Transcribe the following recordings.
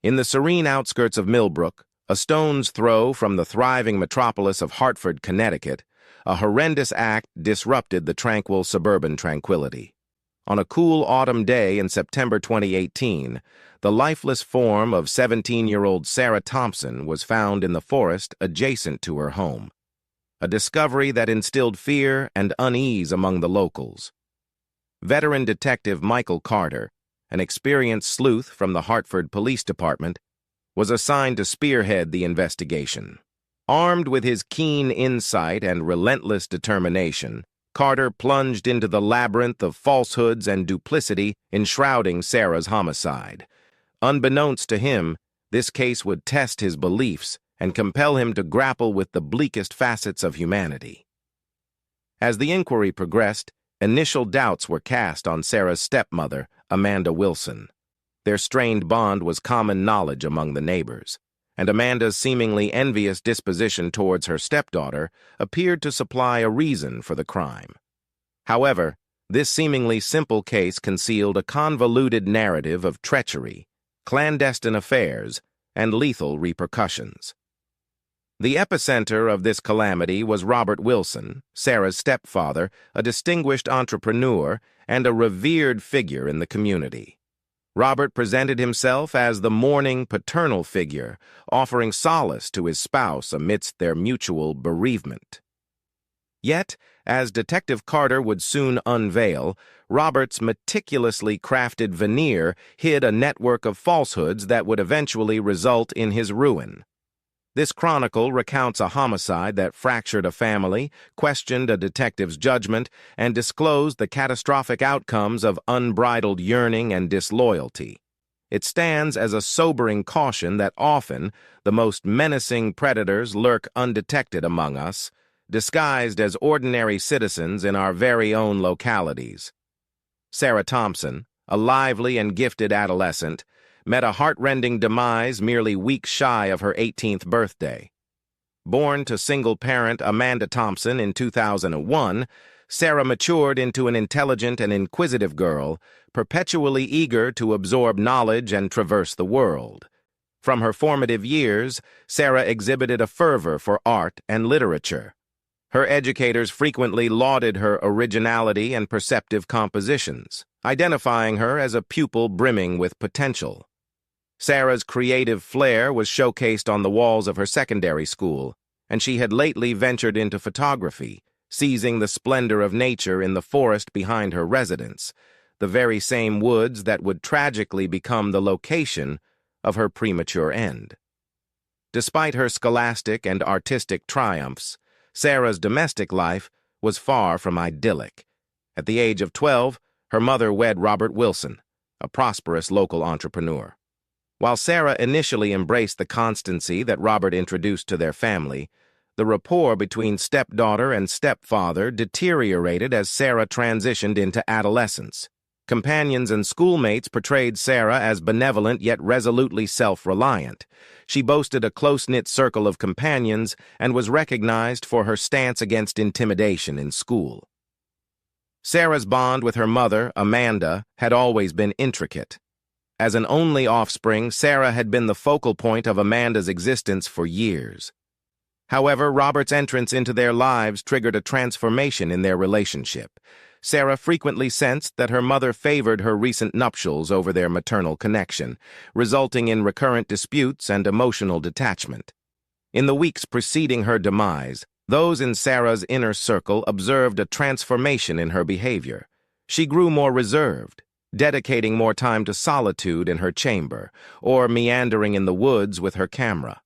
In the serene outskirts of Millbrook, a stone's throw from the thriving metropolis of Hartford, Connecticut, a horrendous act disrupted the tranquil suburban tranquility. On a cool autumn day in September 2018, the lifeless form of 17-year-old Sarah Thompson was found in the forest adjacent to her home, a discovery that instilled fear and unease among the locals. Veteran Detective Michael Carter, an experienced sleuth from the Hartford Police Department, was assigned to spearhead the investigation. Armed with his keen insight and relentless determination, Carter plunged into the labyrinth of falsehoods and duplicity enshrouding Sarah's homicide. Unbeknownst to him, this case would test his beliefs and compel him to grapple with the bleakest facets of humanity. As the inquiry progressed, initial doubts were cast on Sarah's stepmother, Amanda Wilson. Their strained bond was common knowledge among the neighbors, and Amanda's seemingly envious disposition towards her stepdaughter appeared to supply a reason for the crime. However, this seemingly simple case concealed a convoluted narrative of treachery, clandestine affairs, and lethal repercussions. The epicenter of this calamity was Robert Wilson, Sarah's stepfather, a distinguished entrepreneur and a revered figure in the community. Robert presented himself as the mourning paternal figure, offering solace to his spouse amidst their mutual bereavement. Yet, as Detective Carter would soon unveil, Robert's meticulously crafted veneer hid a network of falsehoods that would eventually result in his ruin. This chronicle recounts a homicide that fractured a family, questioned a detective's judgment, and disclosed the catastrophic outcomes of unbridled yearning and disloyalty. It stands as a sobering caution that often the most menacing predators lurk undetected among us, disguised as ordinary citizens in our very own localities. Sarah Thompson, a lively and gifted adolescent, met a heart-rending demise merely weeks shy of her 18th birthday. Born to single-parent Amanda Thompson in 2001, Sarah matured into an intelligent and inquisitive girl, perpetually eager to absorb knowledge and traverse the world. From her formative years, Sarah exhibited a fervor for art and literature. Her educators frequently lauded her originality and perceptive compositions, identifying her as a pupil brimming with potential. Sarah's creative flair was showcased on the walls of her secondary school, and she had lately ventured into photography, seizing the splendor of nature in the forest behind her residence, the very same woods that would tragically become the location of her premature end. Despite her scholastic and artistic triumphs, Sarah's domestic life was far from idyllic. At the age of 12, her mother wed Robert Wilson, a prosperous local entrepreneur. While Sarah initially embraced the constancy that Robert introduced to their family, the rapport between stepdaughter and stepfather deteriorated as Sarah transitioned into adolescence. Companions and schoolmates portrayed Sarah as benevolent yet resolutely self-reliant. She boasted a close-knit circle of companions and was recognized for her stance against intimidation in school. Sarah's bond with her mother, Amanda, had always been intricate. As an only offspring, Sarah had been the focal point of Amanda's existence for years. However, Robert's entrance into their lives triggered a transformation in their relationship. Sarah frequently sensed that her mother favored her recent nuptials over their maternal connection, resulting in recurrent disputes and emotional detachment. In the weeks preceding her demise, those in Sarah's inner circle observed a transformation in her behavior. She grew more reserved, dedicating more time to solitude in her chamber, or meandering in the woods with her camera.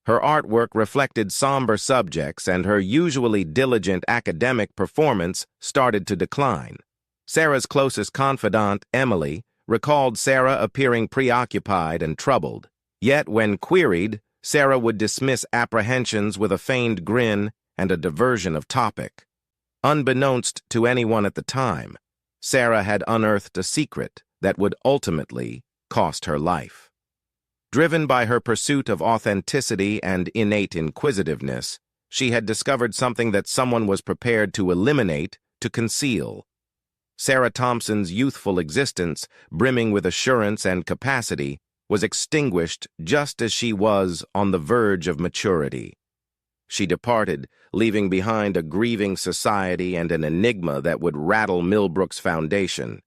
Her artwork reflected somber subjects, and her usually diligent academic performance started to decline. Sarah's closest confidant, Emily, recalled Sarah appearing preoccupied and troubled. Yet, when queried, Sarah would dismiss apprehensions with a feigned grin and a diversion of topic. Unbeknownst to anyone at the time, Sarah had unearthed a secret that would ultimately cost her life. Driven by her pursuit of authenticity and innate inquisitiveness, she had discovered something that someone was prepared to eliminate, to conceal. Sarah Thompson's youthful existence, brimming with assurance and capacity, was extinguished just as she was on the verge of maturity. She departed, leaving behind a grieving society and an enigma that would rattle Millbrook's foundation.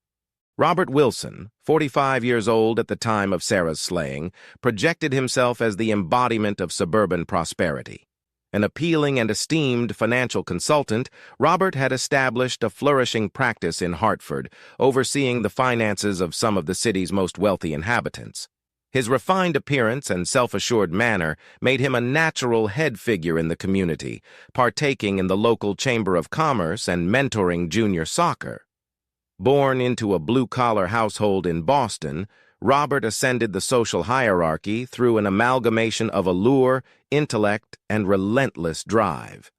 Robert Wilson, 45 years old at the time of Sarah's slaying, projected himself as the embodiment of suburban prosperity. An appealing and esteemed financial consultant, Robert had established a flourishing practice in Hartford, overseeing the finances of some of the city's most wealthy inhabitants. His refined appearance and self-assured manner made him a natural head figure in the community, partaking in the local Chamber of Commerce and mentoring junior soccer. Born into a blue-collar household in Boston, Robert ascended the social hierarchy through an amalgamation of allure, intellect, and relentless drive.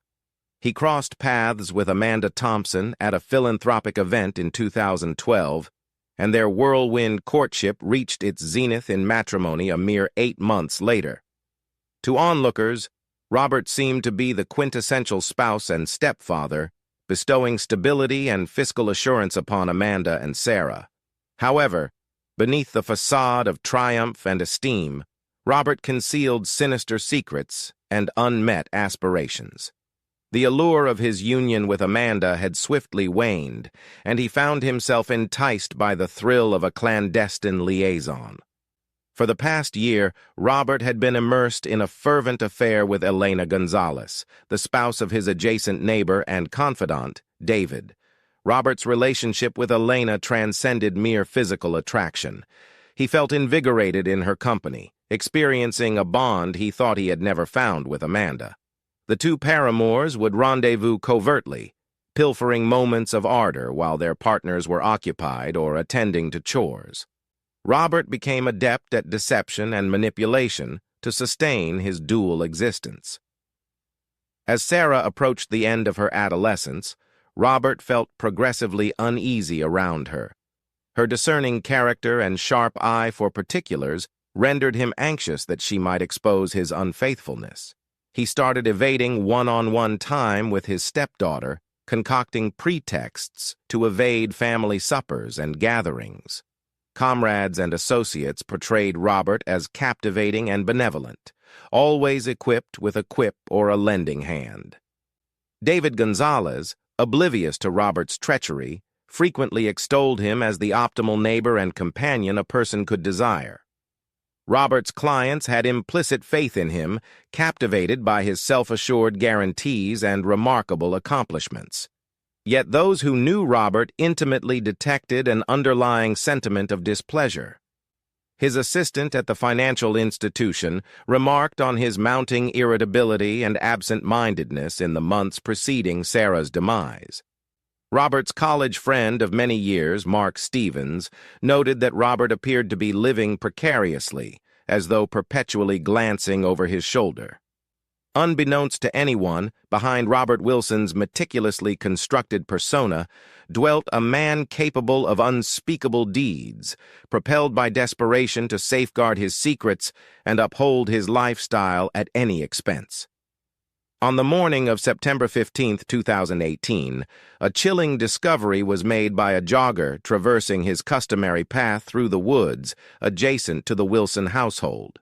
He crossed paths with Amanda Thompson at a philanthropic event in 2012, and their whirlwind courtship reached its zenith in matrimony a mere 8 months later. To onlookers, Robert seemed to be the quintessential spouse and stepfather, bestowing stability and fiscal assurance upon Amanda and Sarah. However, beneath the facade of triumph and esteem, Robert concealed sinister secrets and unmet aspirations. The allure of his union with Amanda had swiftly waned, and he found himself enticed by the thrill of a clandestine liaison. For the past year, Robert had been immersed in a fervent affair with Elena Gonzalez, the spouse of his adjacent neighbor and confidant, David. Robert's relationship with Elena transcended mere physical attraction. He felt invigorated in her company, experiencing a bond he thought he had never found with Amanda. The two paramours would rendezvous covertly, pilfering moments of ardor while their partners were occupied or attending to chores. Robert became adept at deception and manipulation to sustain his dual existence. As Sarah approached the end of her adolescence, Robert felt progressively uneasy around her. Her discerning character and sharp eye for particulars rendered him anxious that she might expose his unfaithfulness. He started evading one-on-one time with his stepdaughter, concocting pretexts to evade family suppers and gatherings. Comrades and associates portrayed Robert as captivating and benevolent, always equipped with a quip or a lending hand. David Gonzalez, oblivious to Robert's treachery, frequently extolled him as the optimal neighbor and companion a person could desire. Robert's clients had implicit faith in him, captivated by his self-assured guarantees and remarkable accomplishments. Yet those who knew Robert intimately detected an underlying sentiment of displeasure. His assistant at the financial institution remarked on his mounting irritability and absent-mindedness in the months preceding Sarah's demise. Robert's college friend of many years, Mark Stevens, noted that Robert appeared to be living precariously, as though perpetually glancing over his shoulder. Unbeknownst to anyone, behind Robert Wilson's meticulously constructed persona dwelt a man capable of unspeakable deeds, propelled by desperation to safeguard his secrets and uphold his lifestyle at any expense. On the morning of September 15, 2018, a chilling discovery was made by a jogger traversing his customary path through the woods adjacent to the Wilson household.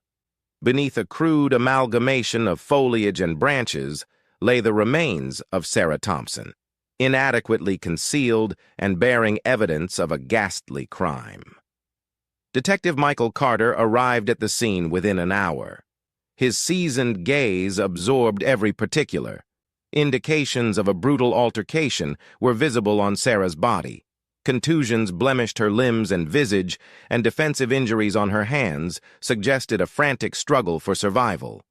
Beneath a crude amalgamation of foliage and branches lay the remains of Sarah Thompson, inadequately concealed and bearing evidence of a ghastly crime. Detective Michael Carter arrived at the scene within an hour. His seasoned gaze absorbed every particular. Indications of a brutal altercation were visible on Sarah's body. Contusions blemished her limbs and visage, and defensive injuries on her hands suggested a frantic struggle for survival.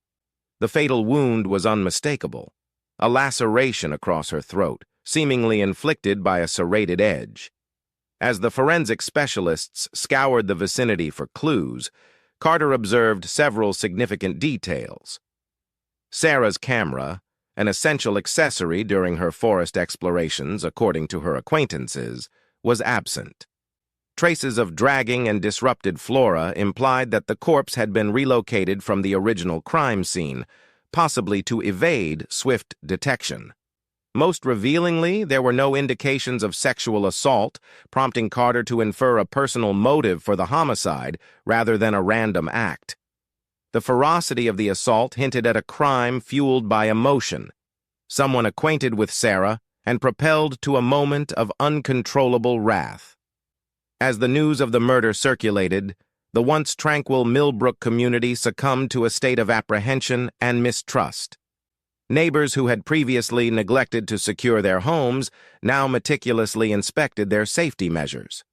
The fatal wound was unmistakable, a laceration across her throat, seemingly inflicted by a serrated edge. As the forensic specialists scoured the vicinity for clues, Carter observed several significant details. Sarah's camera, an essential accessory during her forest explorations according to her acquaintances, was absent. Traces of dragging and disrupted flora implied that the corpse had been relocated from the original crime scene, possibly to evade swift detection. Most revealingly, there were no indications of sexual assault, prompting Carter to infer a personal motive for the homicide rather than a random act. The ferocity of the assault hinted at a crime fueled by emotion, someone acquainted with Sarah and propelled to a moment of uncontrollable wrath. As the news of the murder circulated, the once tranquil Millbrook community succumbed to a state of apprehension and mistrust. Neighbors who had previously neglected to secure their homes now meticulously inspected their safety measures.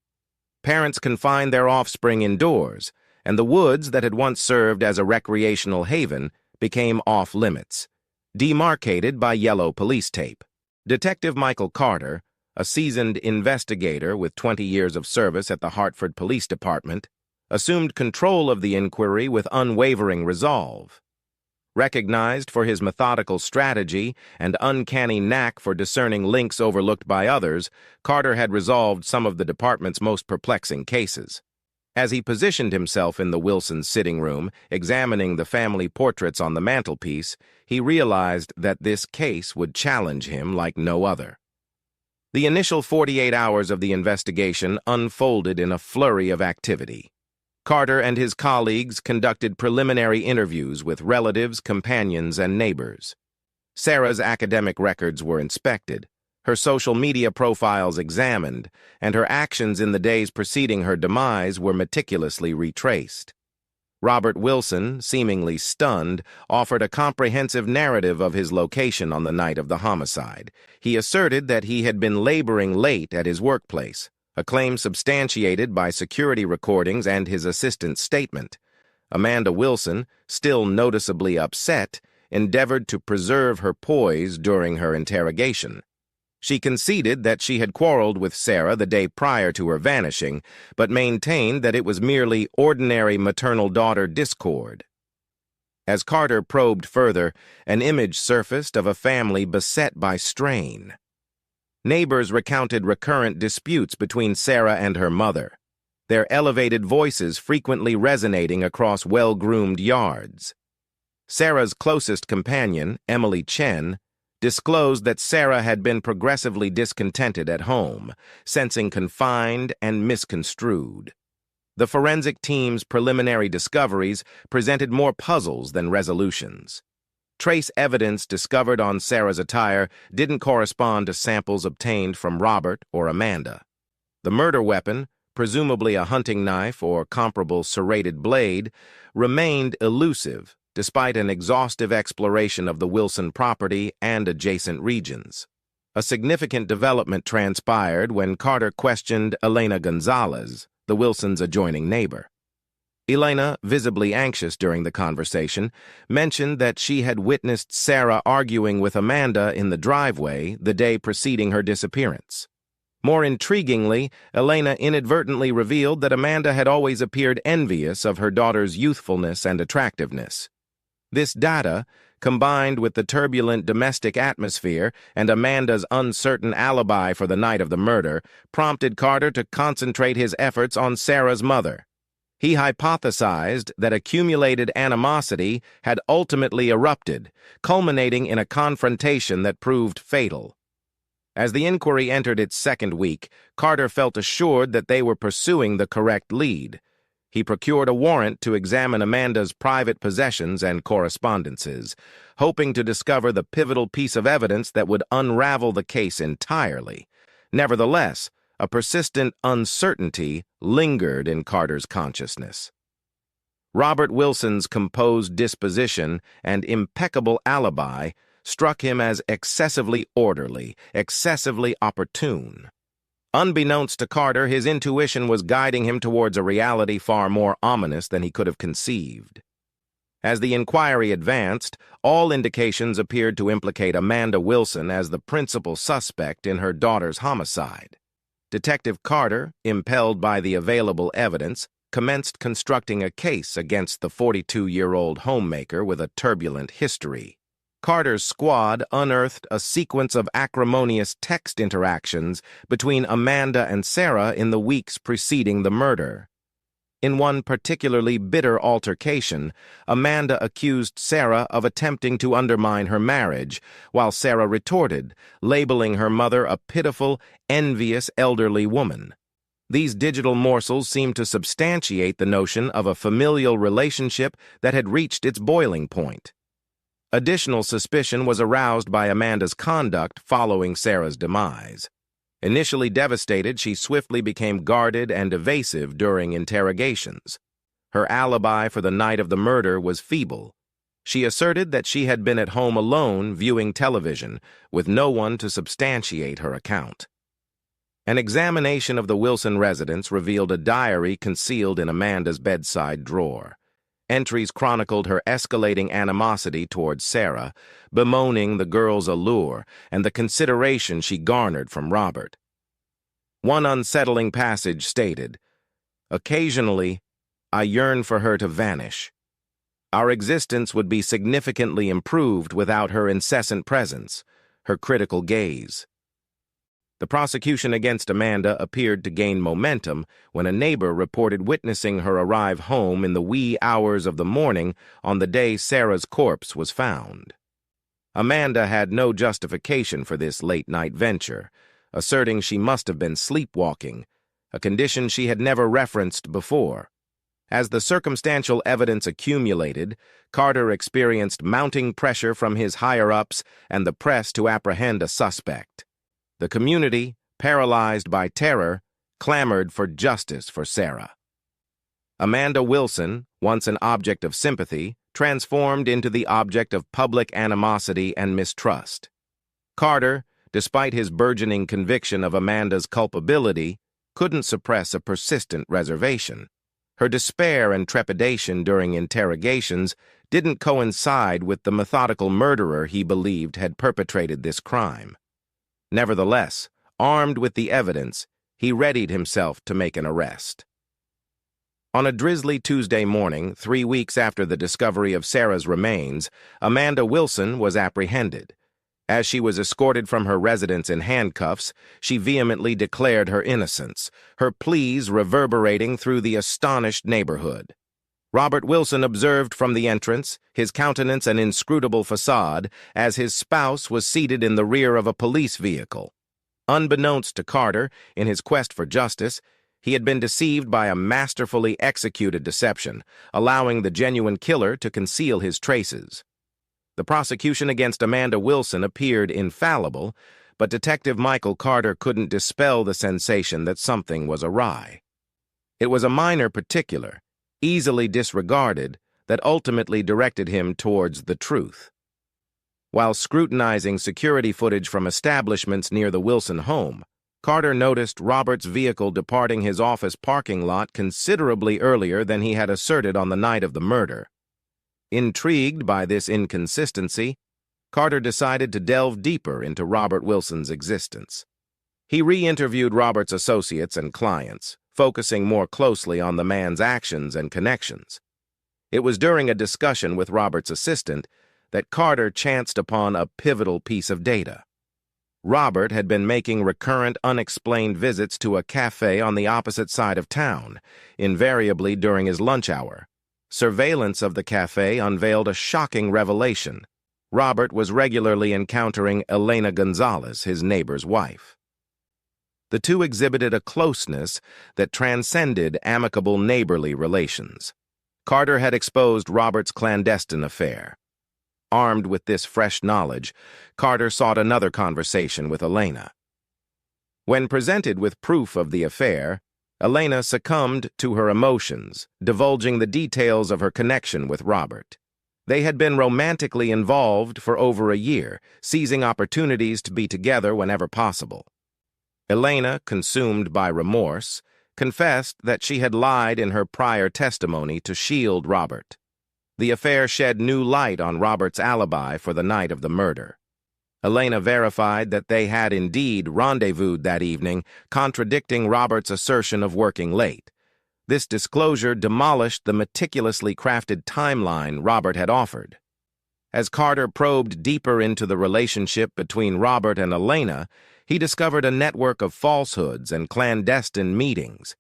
Parents confined their offspring indoors, and the woods that had once served as a recreational haven became off-limits, demarcated by yellow police tape. Detective Michael Carter, a seasoned investigator with 20 years of service at the Hartford Police Department, assumed control of the inquiry with unwavering resolve. Recognized for his methodical strategy and uncanny knack for discerning links overlooked by others, Carter had resolved some of the department's most perplexing cases. As he positioned himself in the Wilsons' sitting room, examining the family portraits on the mantelpiece, he realized that this case would challenge him like no other. The initial 48 hours of the investigation unfolded in a flurry of activity. Carter and his colleagues conducted preliminary interviews with relatives, companions, and neighbors. Sarah's academic records were inspected, her social media profiles examined, and her actions in the days preceding her demise were meticulously retraced. Robert Wilson, seemingly stunned, offered a comprehensive narrative of his location on the night of the homicide. He asserted that he had been laboring late at his workplace, a claim substantiated by security recordings and his assistant's statement. Amanda Wilson, still noticeably upset, endeavored to preserve her poise during her interrogation. She conceded that she had quarreled with Sarah the day prior to her vanishing, but maintained that it was merely ordinary maternal-daughter discord. As Carter probed further, an image surfaced of a family beset by strain. Neighbors recounted recurrent disputes between Sarah and her mother, their elevated voices frequently resonating across well-groomed yards. Sarah's closest companion, Emily Chen, disclosed that Sarah had been progressively discontented at home, sensing confined and misconstrued. The forensic team's preliminary discoveries presented more puzzles than resolutions. Trace evidence discovered on Sarah's attire didn't correspond to samples obtained from Robert or Amanda. The murder weapon, presumably a hunting knife or comparable serrated blade, remained elusive despite an exhaustive exploration of the Wilson property and adjacent regions. A significant development transpired when Carter questioned Elena Gonzalez, the Wilsons' adjoining neighbor. Elena, visibly anxious during the conversation, mentioned that she had witnessed Sarah arguing with Amanda in the driveway the day preceding her disappearance. More intriguingly, Elena inadvertently revealed that Amanda had always appeared envious of her daughter's youthfulness and attractiveness. This data, combined with the turbulent domestic atmosphere and Amanda's uncertain alibi for the night of the murder, prompted Carter to concentrate his efforts on Sarah's mother. He hypothesized that accumulated animosity had ultimately erupted, culminating in a confrontation that proved fatal. As the inquiry entered its second week, Carter felt assured that they were pursuing the correct lead. He procured a warrant to examine Amanda's private possessions and correspondences, hoping to discover the pivotal piece of evidence that would unravel the case entirely. Nevertheless, a persistent uncertainty lingered in Carter's consciousness. Robert Wilson's composed disposition and impeccable alibi struck him as excessively orderly, excessively opportune. Unbeknownst to Carter, his intuition was guiding him towards a reality far more ominous than he could have conceived. As the inquiry advanced, all indications appeared to implicate Amanda Wilson as the principal suspect in her daughter's homicide. Detective Carter, impelled by the available evidence, commenced constructing a case against the 42-year-old homemaker with a turbulent history. Carter's squad unearthed a sequence of acrimonious text interactions between Amanda and Sarah in the weeks preceding the murder. In one particularly bitter altercation, Amanda accused Sarah of attempting to undermine her marriage, while Sarah retorted, labeling her mother a pitiful, envious elderly woman. These digital morsels seemed to substantiate the notion of a familial relationship that had reached its boiling point. Additional suspicion was aroused by Amanda's conduct following Sarah's demise. Initially devastated, she swiftly became guarded and evasive during interrogations. Her alibi for the night of the murder was feeble. She asserted that she had been at home alone viewing television, with no one to substantiate her account. An examination of the Wilson residence revealed a diary concealed in Amanda's bedside drawer. Entries chronicled her escalating animosity towards Sarah, bemoaning the girl's allure and the consideration she garnered from Robert. One unsettling passage stated, "Occasionally, I yearn for her to vanish. Our existence would be significantly improved without her incessant presence, her critical gaze." The prosecution against Amanda appeared to gain momentum when a neighbor reported witnessing her arrive home in the wee hours of the morning on the day Sarah's corpse was found. Amanda had no justification for this late-night venture, asserting she must have been sleepwalking, a condition she had never referenced before. As the circumstantial evidence accumulated, Carter experienced mounting pressure from his higher-ups and the press to apprehend a suspect. The community, paralyzed by terror, clamored for justice for Sarah. Amanda Wilson, once an object of sympathy, transformed into the object of public animosity and mistrust. Carter, despite his burgeoning conviction of Amanda's culpability, couldn't suppress a persistent reservation. Her despair and trepidation during interrogations didn't coincide with the methodical murderer he believed had perpetrated this crime. Nevertheless, armed with the evidence, he readied himself to make an arrest. On a drizzly Tuesday morning, 3 weeks after the discovery of Sarah's remains, Amanda Wilson was apprehended. As she was escorted from her residence in handcuffs, she vehemently declared her innocence, her pleas reverberating through the astonished neighborhood. Robert Wilson observed from the entrance, his countenance an inscrutable facade, as his spouse was seated in the rear of a police vehicle. Unbeknownst to Carter, in his quest for justice, he had been deceived by a masterfully executed deception, allowing the genuine killer to conceal his traces. The prosecution against Amanda Wilson appeared infallible, but Detective Michael Carter couldn't dispel the sensation that something was awry. It was a minor particular, easily disregarded, that ultimately directed him towards the truth. While scrutinizing security footage from establishments near the Wilson home, Carter noticed Robert's vehicle departing his office parking lot considerably earlier than he had asserted on the night of the murder. Intrigued by this inconsistency, Carter decided to delve deeper into Robert Wilson's existence. He re-interviewed Robert's associates and clients, focusing more closely on the man's actions and connections. It was during a discussion with Robert's assistant that Carter chanced upon a pivotal piece of data. Robert had been making recurrent unexplained visits to a cafe on the opposite side of town, invariably during his lunch hour. Surveillance of the cafe unveiled a shocking revelation. Robert was regularly encountering Elena Gonzalez, his neighbor's wife. The two exhibited a closeness that transcended amicable neighborly relations. Carter had exposed Robert's clandestine affair. Armed with this fresh knowledge, Carter sought another conversation with Elena. When presented with proof of the affair, Elena succumbed to her emotions, divulging the details of her connection with Robert. They had been romantically involved for over a year, seizing opportunities to be together whenever possible. Elena, consumed by remorse, confessed that she had lied in her prior testimony to shield Robert. The affair shed new light on Robert's alibi for the night of the murder. Elena verified that they had indeed rendezvoused that evening, contradicting Robert's assertion of working late. This disclosure demolished the meticulously crafted timeline Robert had offered. As Carter probed deeper into the relationship between Robert and Elena, he discovered a network of falsehoods and clandestine meetings.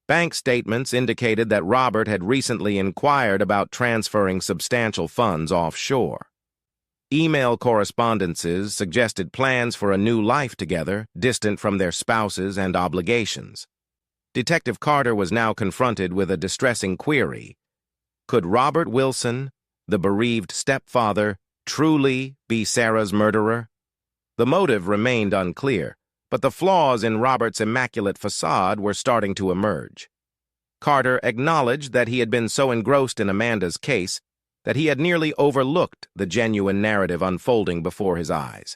Bank statements indicated that Robert had recently inquired about transferring substantial funds offshore. Email correspondences suggested plans for a new life together, distant from their spouses and obligations. Detective Carter was now confronted with a distressing query. Could Robert Wilson, the bereaved stepfather, truly be Sarah's murderer? The motive remained unclear, but the flaws in Robert's immaculate facade were starting to emerge. Carter acknowledged that he had been so engrossed in Amanda's case that he had nearly overlooked the genuine narrative unfolding before his eyes.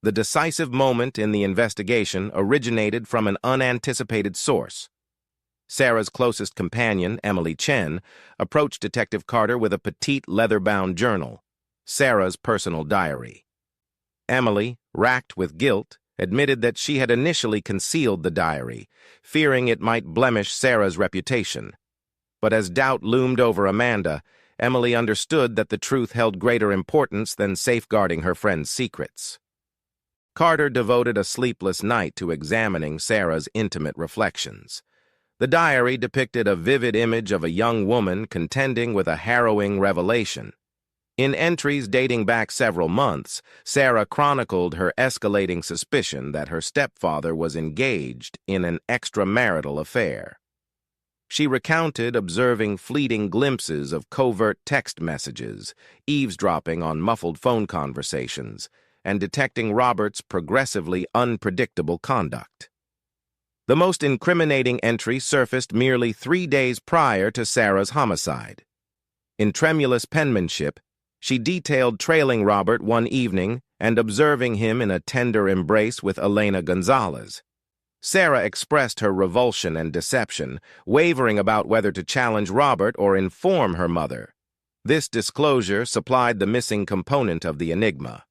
The decisive moment in the investigation originated from an unanticipated source. Sarah's closest companion, Emily Chen, approached Detective Carter with a petite leather-bound journal, Sarah's personal diary. Emily, racked with guilt, admitted that she had initially concealed the diary, fearing it might blemish Sarah's reputation. But as doubt loomed over Amanda, Emily understood that the truth held greater importance than safeguarding her friend's secrets. Carter devoted a sleepless night to examining Sarah's intimate reflections. The diary depicted a vivid image of a young woman contending with a harrowing revelation. In entries dating back several months, Sarah chronicled her escalating suspicion that her stepfather was engaged in an extramarital affair. She recounted observing fleeting glimpses of covert text messages, eavesdropping on muffled phone conversations, and detecting Robert's progressively unpredictable conduct. The most incriminating entry surfaced merely 3 days prior to Sarah's homicide. In tremulous penmanship, she detailed trailing Robert one evening and observing him in a tender embrace with Elena Gonzalez. Sarah expressed her revulsion and deception, wavering about whether to challenge Robert or inform her mother. This disclosure supplied the missing component of the enigma.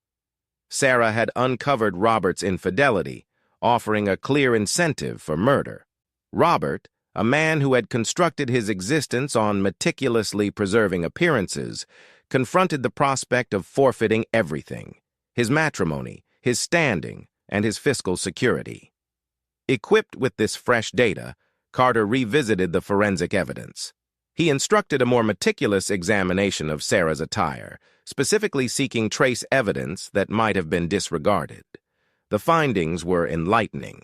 Sarah had uncovered Robert's infidelity, offering a clear incentive for murder. Robert, a man who had constructed his existence on meticulously preserving appearances, confronted the prospect of forfeiting everything: his matrimony, his standing, and his fiscal security. Equipped with this fresh data, Carter revisited the forensic evidence. He instructed a more meticulous examination of Sarah's attire, specifically seeking trace evidence that might have been disregarded. The findings were enlightening.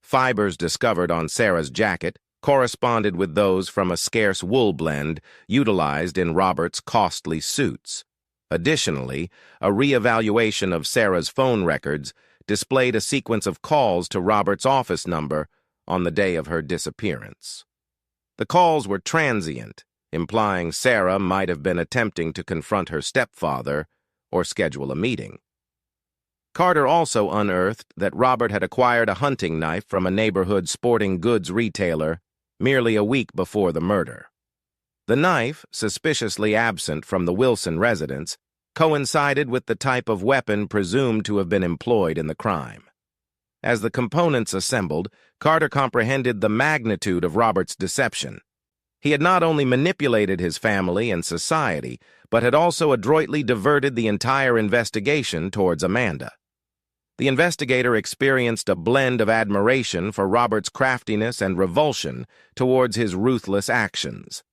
Fibers discovered on Sarah's jacket corresponded with those from a scarce wool blend utilized in Robert's costly suits. Additionally, a reevaluation of Sarah's phone records displayed a sequence of calls to Robert's office number on the day of her disappearance. The calls were transient, implying Sarah might have been attempting to confront her stepfather or schedule a meeting. Carter also unearthed that Robert had acquired a hunting knife from a neighborhood sporting goods retailer merely a week before the murder. The knife, suspiciously absent from the Wilson residence, coincided with the type of weapon presumed to have been employed in the crime. As the components assembled, Carter comprehended the magnitude of Robert's deception. He had not only manipulated his family and society, but had also adroitly diverted the entire investigation towards Amanda. The investigator experienced a blend of admiration for Robert's craftiness and revulsion towards his ruthless actions.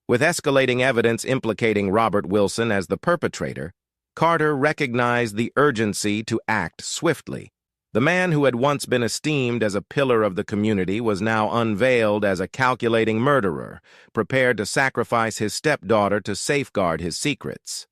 With escalating evidence implicating Robert Wilson as the perpetrator, Carter recognized the urgency to act swiftly. The man who had once been esteemed as a pillar of the community was now unveiled as a calculating murderer, prepared to sacrifice his stepdaughter to safeguard his secrets.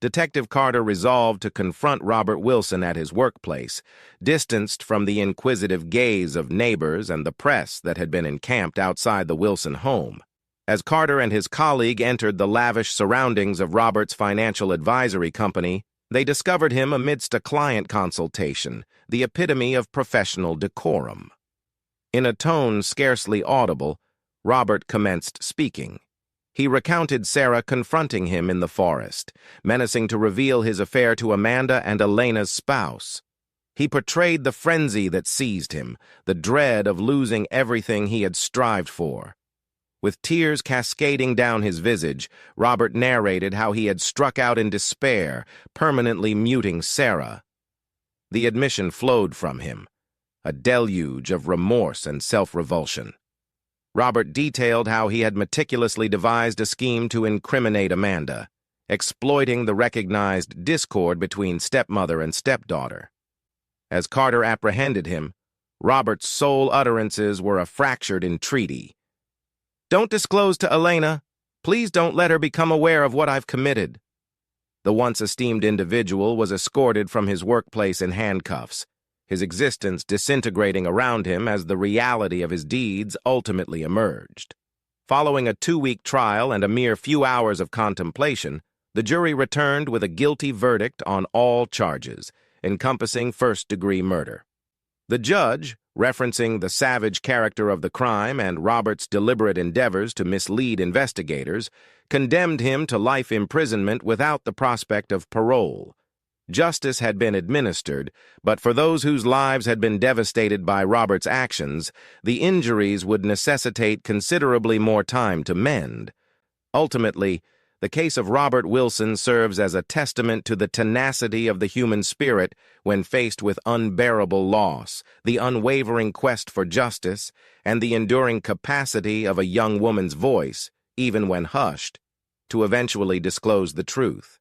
Detective Carter resolved to confront Robert Wilson at his workplace, distanced from the inquisitive gaze of neighbors and the press that had been encamped outside the Wilson home. As Carter and his colleague entered the lavish surroundings of Robert's financial advisory company, they discovered him amidst a client consultation, the epitome of professional decorum. In a tone scarcely audible, Robert commenced speaking. He recounted Sarah confronting him in the forest, menacing to reveal his affair to Amanda and Elena's spouse. He portrayed the frenzy that seized him, the dread of losing everything he had strived for. With tears cascading down his visage, Robert narrated how he had struck out in despair, permanently muting Sarah. The admission flowed from him, a deluge of remorse and self-revulsion. Robert detailed how he had meticulously devised a scheme to incriminate Amanda, exploiting the recognized discord between stepmother and stepdaughter. As Carter apprehended him, Robert's sole utterances were a fractured entreaty. "Don't disclose to Elena. Please don't let her become aware of what I've committed." The once esteemed individual was escorted from his workplace in handcuffs, his existence disintegrating around him as the reality of his deeds ultimately emerged. Following a 2-week trial and a mere few hours of contemplation, the jury returned with a guilty verdict on all charges, encompassing first-degree murder. The judge, referencing the savage character of the crime and Robert's deliberate endeavors to mislead investigators, condemned him to life imprisonment without the prospect of parole. Justice had been administered, but for those whose lives had been devastated by Robert's actions, the injuries would necessitate considerably more time to mend. Ultimately, the case of Robert Wilson serves as a testament to the tenacity of the human spirit when faced with unbearable loss, the unwavering quest for justice, and the enduring capacity of a young woman's voice, even when hushed, to eventually disclose the truth.